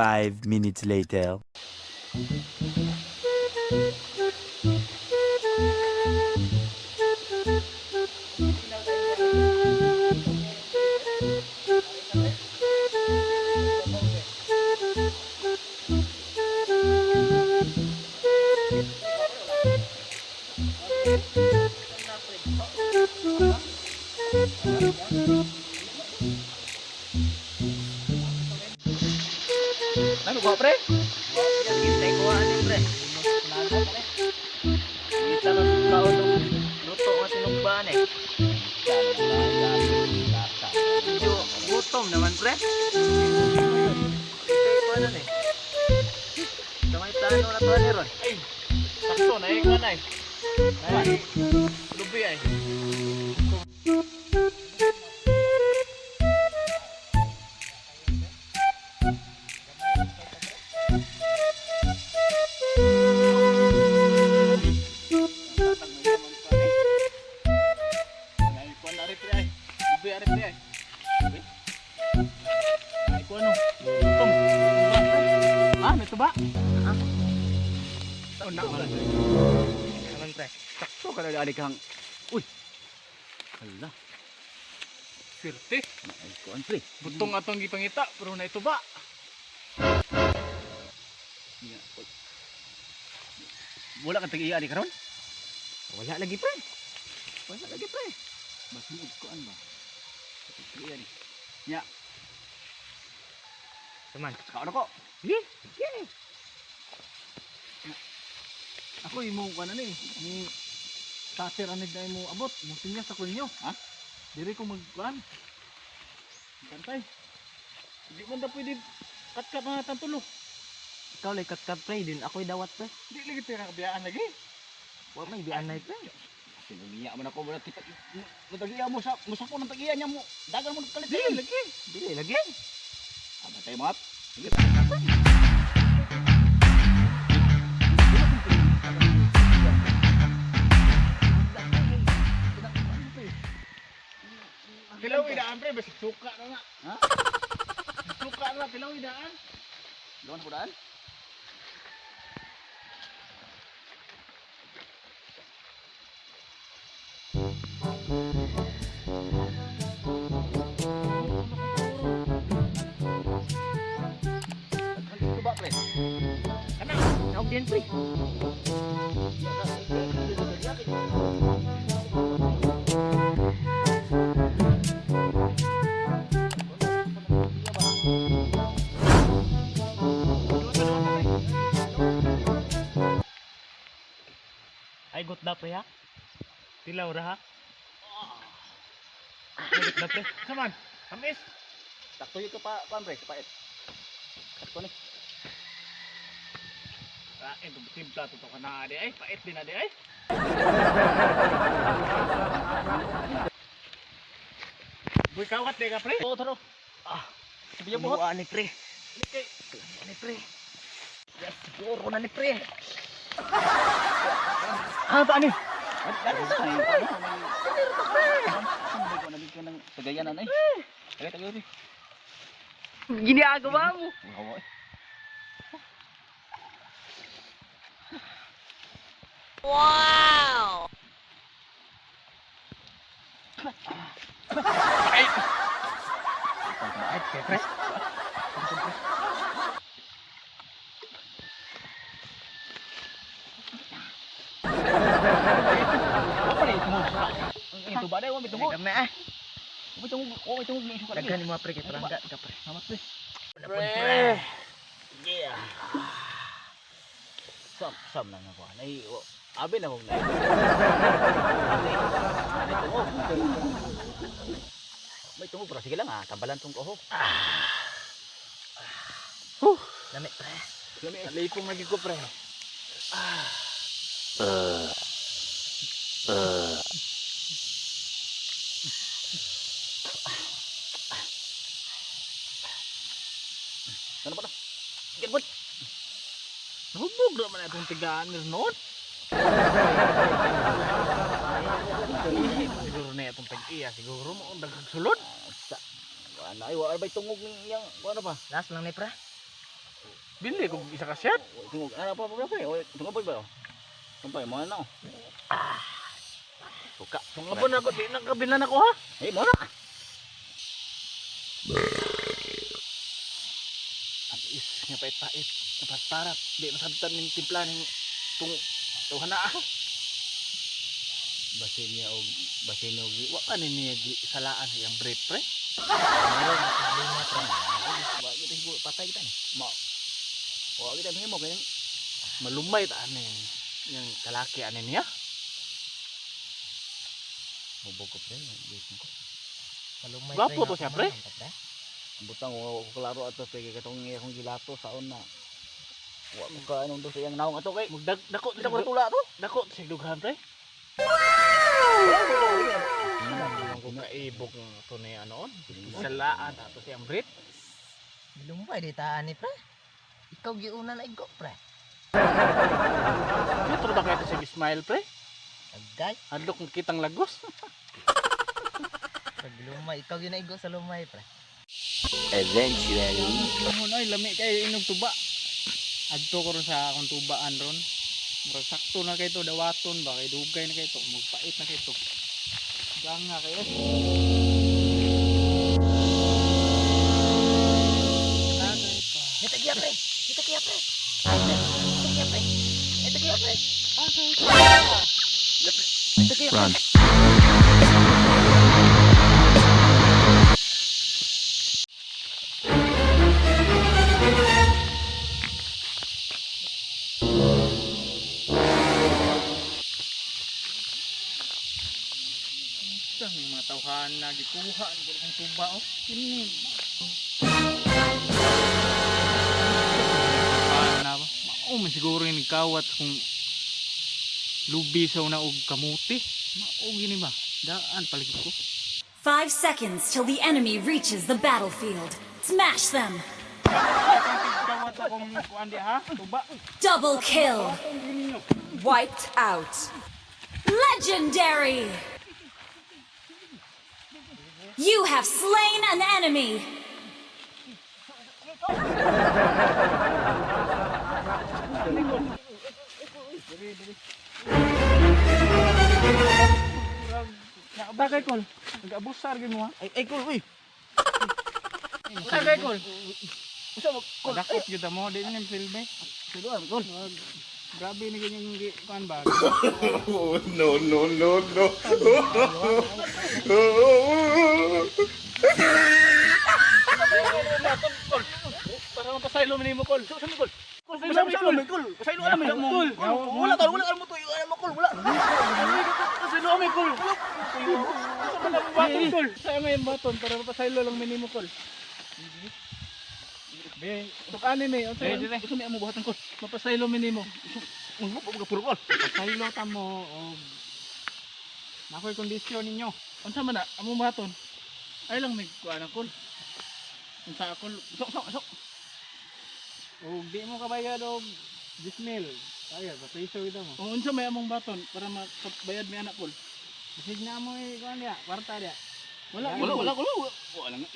5 minutes later. Ano ba, pre? Hintay ko ano, pre. Kita na kaon ng luto nga sinumbaan eh. Medyo gutom naman, pre. Hintay ko ano eh. Kamay plano na to, Ron. Ay, sakto na yung kanay. Ay, lubi ay. Naman, pre. Sakto ka na adik kang. Uy. Hala. Swerte. Ay, kuan, pre. Butong atong gipangita pero na ito ba? Wala kang tag-iya di karon? Wala lagi, pre. Wala lagi, pre. Masunod ko ba? Tag-iya di. Nya. Saman, saka ano ko? Sige. Sige. Ako imo kana ni ni cutter anid na mo abot, mo sinya sa kunyo, ha? Diri ko magkuan. Bantay. Di man ta pwede kat-kat na tantulo. Ikaw lay kat-kat, pre, din ako'y dawat, pre. Di lagi tayo nakabiyaan lagi. Wa may bian nay, pre. Sinuliya man ako wala tikat. Matagiya mo sa ko ng tagiya niya mo. Dagan mo kalit. Dili lagi. Dili lagi. Abantay mo at. Pilaw idaan, pre, basta suka na nga. Ha? Suka na, pilaw idaan. Doon ko daan. Ito ba, pre? Kana. Tawag din, pre. Ay got da pre ha. Tilaw ra ha. Ay got da pre. Saman. Amis. Sakto yun ka pa, pre, kapait. Ito ni. Ah, ito timpla to ka na ade ay pait din ade ay. Boy kawat de ka pre. Oo, taro. Ah, sabi mo buhat. Ani, pre. Likay. Ani, pre. Yes, siguro na ni, pre. Ah, pa, ani. Dati sa akin, pre. Hindi ko nabig ka ng tagayanan, ay. Tagay, pre. Ginagawa mo. Hawa, eh. Wow! Ay. Pagkaait, pre. Apa ni tunggu? Itu badai wong tunggu. Kami ah. Tunggu ni suka lagi. Daghan mo pre kay perangga ka pre. Salamat pre. Pre. Yeah. Sam na nga ko. Ay, abi na kong na. May tungog pero sige lang tambalan tong kohok. Lami pre. Lami. Alipong lagi ko pre. Ano ba na? Ganbot. Nahubog naman itong tigaan ni Ronald. Siguro na itong tag-iya. Siguro mo ang dagagsulod. Ano ay wa bay tungog ning yang ano ba? Last lang ni pre. Bili kung isa ka shot. Tungog ano pa pre? Tungog ba? Tumpay mo na. Suka. Tungabon ako di nang kabilan ako ha. Eh mo na. Ang is nga pait-pait. Napastarat. Di masabtan ng timpla ng tuhan na ah. Basin niya og Wa ka niya salaan yung bread pre. meron na problema tra. Wa kita higo patay kita ni. Wa kita himo kay Malumay ta ani yung kalaki ani niya. hubog ko pre. Gising ko. Malumay Gwapo to siya pre. Butang ko klaro ato kay katong akong gilato saon na. Wa mo ka anong do sa iyang naong ato kay. Dako Kita ko tula to. Dako sa dughan pre. Kung kaibog ng ito na ano, salaan ato siyang bread. Malumay di taan ni pre. Ikaw giuna na igo pre. Ito ba kayo si Ismail pre? Agay. Hadlok ng kitang lagos. Pag lumay, ikaw yun na igo sa lumay pre. Eventually. Ano na, lami kayo inog tuba. Adto ko ron sa akong tubaan ron. Murag sakto na kayo to, dawaton ba? Kay dugay na kayo to, magpait na kayo to. Ganga kayo. Tagay pa. Ito kaya pre. Ito kaya pre. Ito kaya pre. Ito kaya pre. Tagay pa. Ito kaya pre. Run. Ang mga tawhan na gikuha ang tuba oh. Kini. Na ba? Mao man siguro yung kawat kung lubi sa una og kamuti. Mao gini ba? Daan paligid ko. 5 seconds till the enemy reaches the battlefield. Smash them! Kawat akong kuan di ha? Tuba. Double kill! Wiped out! Legendary! You have slain an enemy! Tagay kol. Nag-abusar gyud mo ha. Ay kul uy. Tagay kol. Usa mo kul. Dakot gyud mo di na filme. Siluan kul. Grabe ni ganyang kuan ba? Para mapasaylo man nimo kol. Sa mi kul. Kul Ay, sa kul. mi kul. Pasaylo na mi Kul. kul. Wala ka mo to. Ano mo kul wala. Pasaylo mi kol. Sa man baton kol. Sa ngayon baton para mapasaylo lang man nimo kol. Be, tukani mi. Gusto mi amo buhatan kol. Mapasaylo man nimo. Mo pa puro kul. Pasaylo ta mo og nakoy kondisyon ninyo. Unsa man na amo buhaton? Ay lang mig kuan kol. Unsa kol? Sok. O di mo kabayad og 10,000. Kaya sa piso ito mo. O unsa may among baton para makabayad mi anak kol? Bisig na mo kuan dia, kwarta dia. Wala. Wala. Wala nga.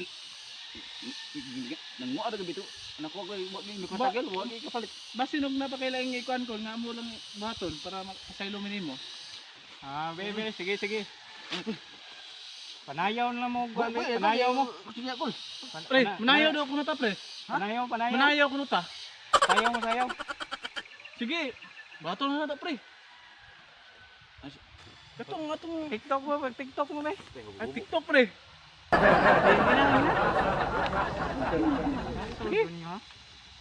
Nang mo ada bito. Anak ko kay wa mi katagal, wa mi kapalit. Basinog na pa kailangan ikuan kol nga amo lang baton para makasaylo mi nimo. Bebe, sige. Panayaw na mo, panayaw mo. Sige kul. Pre, manayaw daw kuno ta pre. Panayaw. Manayaw kuno ta. Sayaw. Sige. Baton na ta pre. Katong TikTok mo ba? ay TikTok pre. Sige.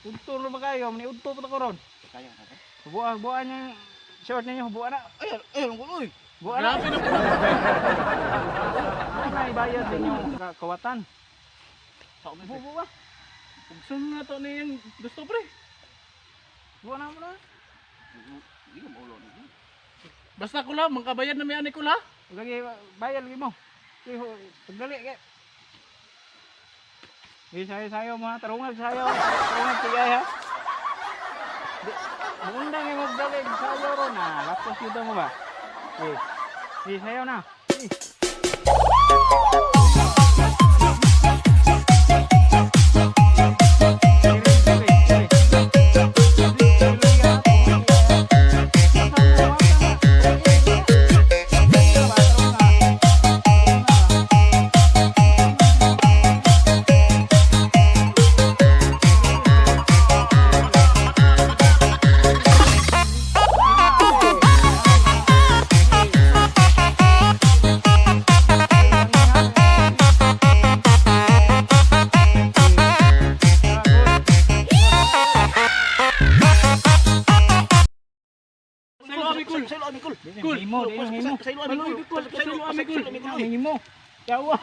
Udto ro ba kayo? Mani udto pa ko ron. Kaya. Buwa niya short ninyo, buwa na. Ayun ko uy. Buwa na. Grabe na po. Ano na ibayad din yung kawatan? Sa umin. Buwa. Buksan na to na yung gusto pre. Buwa na mo na. Hindi ko maulo nito. Basta ko lang, mangkabayad na may ani ko la. Lagi bayad lagi mo. Pagdali kay. Sayo mo ha, tarungag sayo. Tarungag tigay ha. Mundang yung magdalig sayo ro na. Lapos dito mo ba? Sayo na. Sa ilo amikul. Cool. Himo, himo. Sa ilo amikul. Sa ilo amikul. Himo. Yawa.